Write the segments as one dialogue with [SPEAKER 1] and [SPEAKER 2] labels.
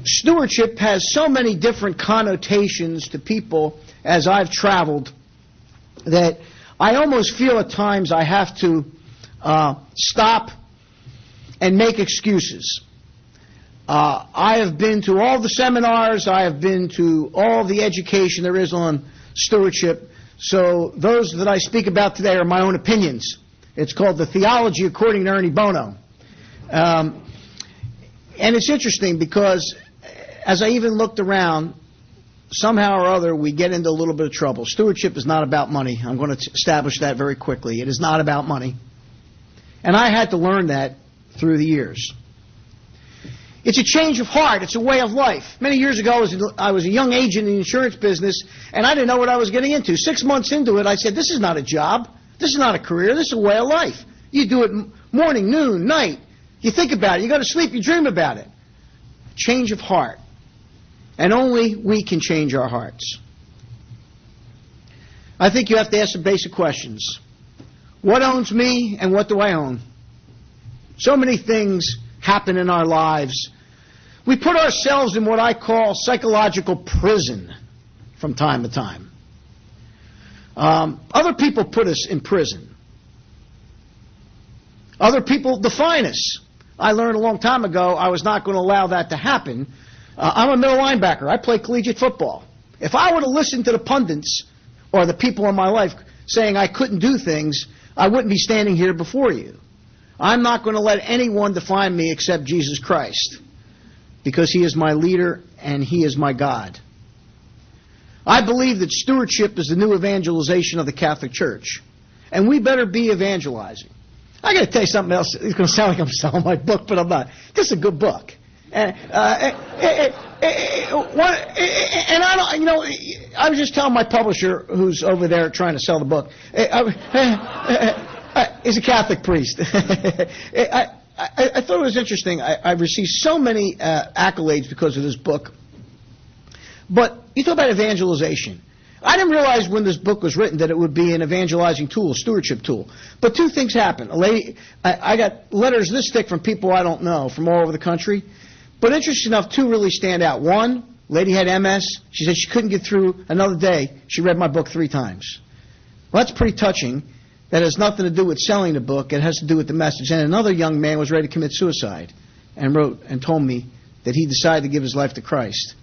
[SPEAKER 1] Stewardship has so many different connotations to people as I've traveled that I almost feel at times I have to stop and make excuses. I have been to all the seminars, I have been to all the education there is on stewardship, so those that I speak about today are my own opinions. It's called The Theology According to Ernie Bono. And it's interesting because as I even looked around, somehow or other we get into a little bit of trouble. Stewardship is not about money. I'm going to establish that very quickly. It is not about money. And I had to learn that through the years. It's a change of heart. It's a way of life. Many years ago, I was a young agent in the insurance business, and I didn't know what I was getting into. 6 months into it, I said, this is not a job. This is not a career. This is a way of life. You do it morning, noon, night. You think about it. You go to sleep, you dream about it. Change of heart. And only we can change our hearts. I think you have to ask some basic questions. What owns me and what do I own? So many things happen in our lives. We put ourselves in what I call psychological prison from time to time. Other people put us in prison. Other people define us. I learned a long time ago I was not going to allow that to happen. I'm a middle linebacker. I play collegiate football. If I were to listen to the pundits or the people in my life saying I couldn't do things, I wouldn't be standing here before you. I'm not going to let anyone define me except Jesus Christ, because He is my leader and He is my God. I believe that stewardship is the new evangelization of the Catholic Church, and we better be evangelizing. I got to tell you something else. It's going to sound like I'm selling my book, but I'm not. This is a good book. And I don't, you know, I was just telling my publisher, who's over there trying to sell the book, he's a Catholic priest. I thought it was interesting. I received so many accolades because of this book. But you talk about evangelization. I didn't realize when this book was written that it would be an evangelizing tool, a stewardship tool. But two things happened. A lady, I got letters this thick from people I don't know from all over the country. But interesting enough, two really stand out. One, lady had MS. She said she couldn't get through another day. She read my book 3 times. Well, that's pretty touching. That has nothing to do with selling the book. It has to do with the message. And another young man was ready to commit suicide and wrote and told me that he decided to give his life to Christ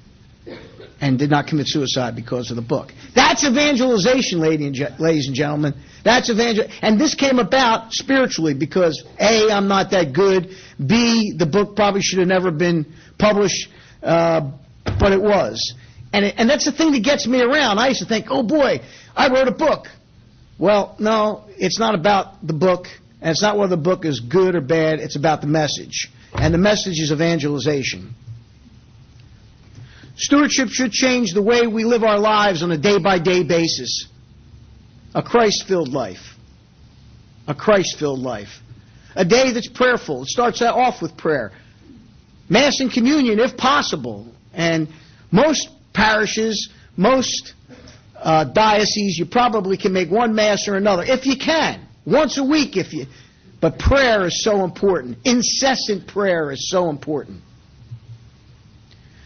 [SPEAKER 1] and did not commit suicide because of the book. That's evangelization, ladies and gentlemen. That's evangelization. And this came about spiritually because, A, I'm not that good. B, the book probably should have never been published, but it was. And that's the thing that gets me around. I used to think, oh boy, I wrote a book. Well, no, it's not about the book, and it's not whether the book is good or bad. It's about the message. And the message is evangelization. Stewardship should change the way we live our lives on a day-by-day basis. A Christ-filled life. A Christ-filled life. A day that's prayerful. It starts off with prayer. Mass and communion, if possible. And most parishes, most dioceses, you probably can make one Mass or another, if you can. Once a week, if you. But prayer is so important. Incessant prayer is so important.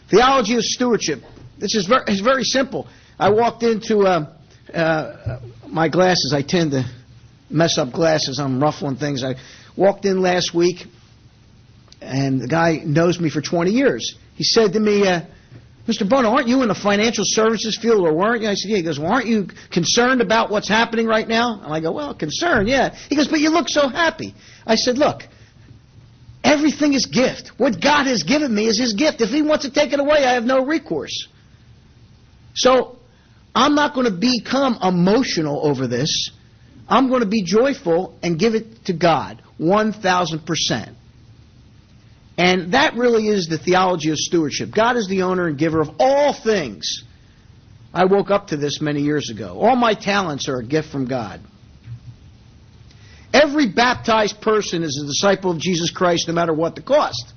[SPEAKER 1] Theology of stewardship. This is very simple. I walked into my glasses. I tend to mess up glasses. I'm ruffling things. I walked in last week, and the guy knows me for 20 years. He said to me, Mr. Bono, aren't you in the financial services field, or weren't you? I said, yeah. He goes, well, aren't you concerned about what's happening right now? And I go, well, concerned, yeah. He goes, but you look so happy. I said, look, everything is gift. What God has given me is His gift. If He wants to take it away, I have no recourse. So I'm not going to become emotional over this. I'm going to be joyful and give it to God 1,000%. And that really is the theology of stewardship. God is the owner and giver of all things. I woke up to this many years ago. All my talents are a gift from God. Every baptized person is a disciple of Jesus Christ, no matter what the cost.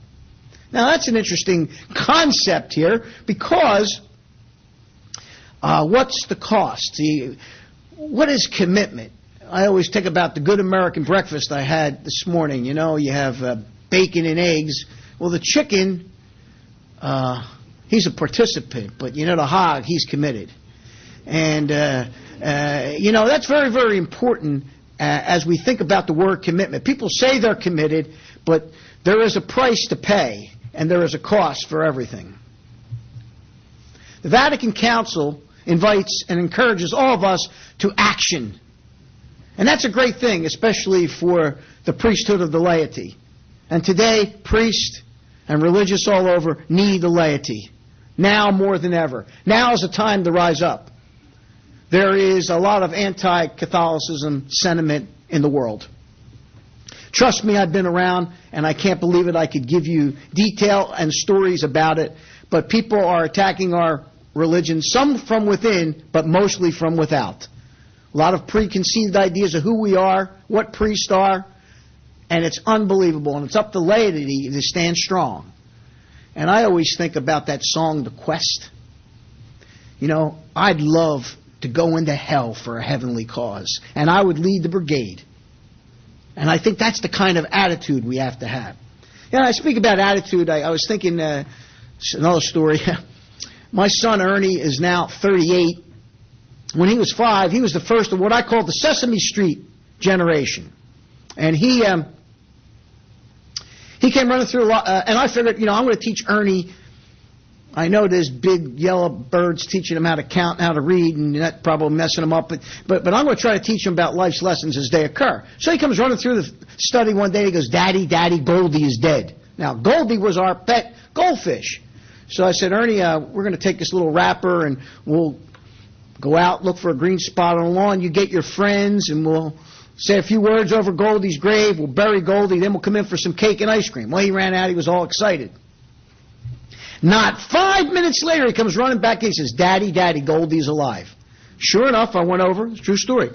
[SPEAKER 1] Now, that's an interesting concept here, because what's the cost? See, what is commitment? I always think about the good American breakfast I had this morning. You know, you have bacon and eggs. Well, the chicken he's a participant, but the hog, he's committed. And, that's very, very important as we think about the word commitment. People say they're committed, but there is a price to pay, and there is a cost for everything. The Vatican Council invites and encourages all of us to action. And that's a great thing, especially for the priesthood of the laity. And today, priests and religious all over need the laity. Now more than ever. Now is the time to rise up. There is a lot of anti-Catholicism sentiment in the world. Trust me, I've been around, and I can't believe it. I could give you detail and stories about it. But people are attacking our religion, some from within, but mostly from without. A lot of preconceived ideas of who we are, what priests are, and it's unbelievable. And it's up to laity to stand strong. And I always think about that song, The Quest. I'd love to go into hell for a heavenly cause, and I would lead the brigade. And I think that's the kind of attitude we have to have. I speak about attitude. I was thinking, another story. My son Ernie is now 38. When he was 5, he was the first of what I call the Sesame Street generation. And he came running through a lot, and I figured, I'm going to teach Ernie. I know there's big yellow birds teaching him how to count and how to read, and that's probably messing him up. But I'm going to try to teach him about life's lessons as they occur. So he comes running through the study one day. He goes, Daddy, Goldie is dead. Now, Goldie was our pet goldfish. So I said, Ernie, we're going to take this little wrapper, and we'll go out, look for a green spot on the lawn. You get your friends, and we'll say a few words over Goldie's grave. We'll bury Goldie. Then we'll come in for some cake and ice cream. Well, he ran out. He was all excited. Not 5 minutes later, he comes running back and he says, Daddy, Goldie's alive. Sure enough, I went over. It's a true story.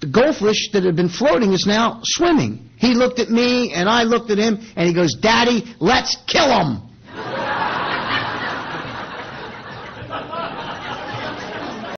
[SPEAKER 1] The goldfish that had been floating is now swimming. He looked at me, and I looked at him, and he goes, Daddy, let's kill him.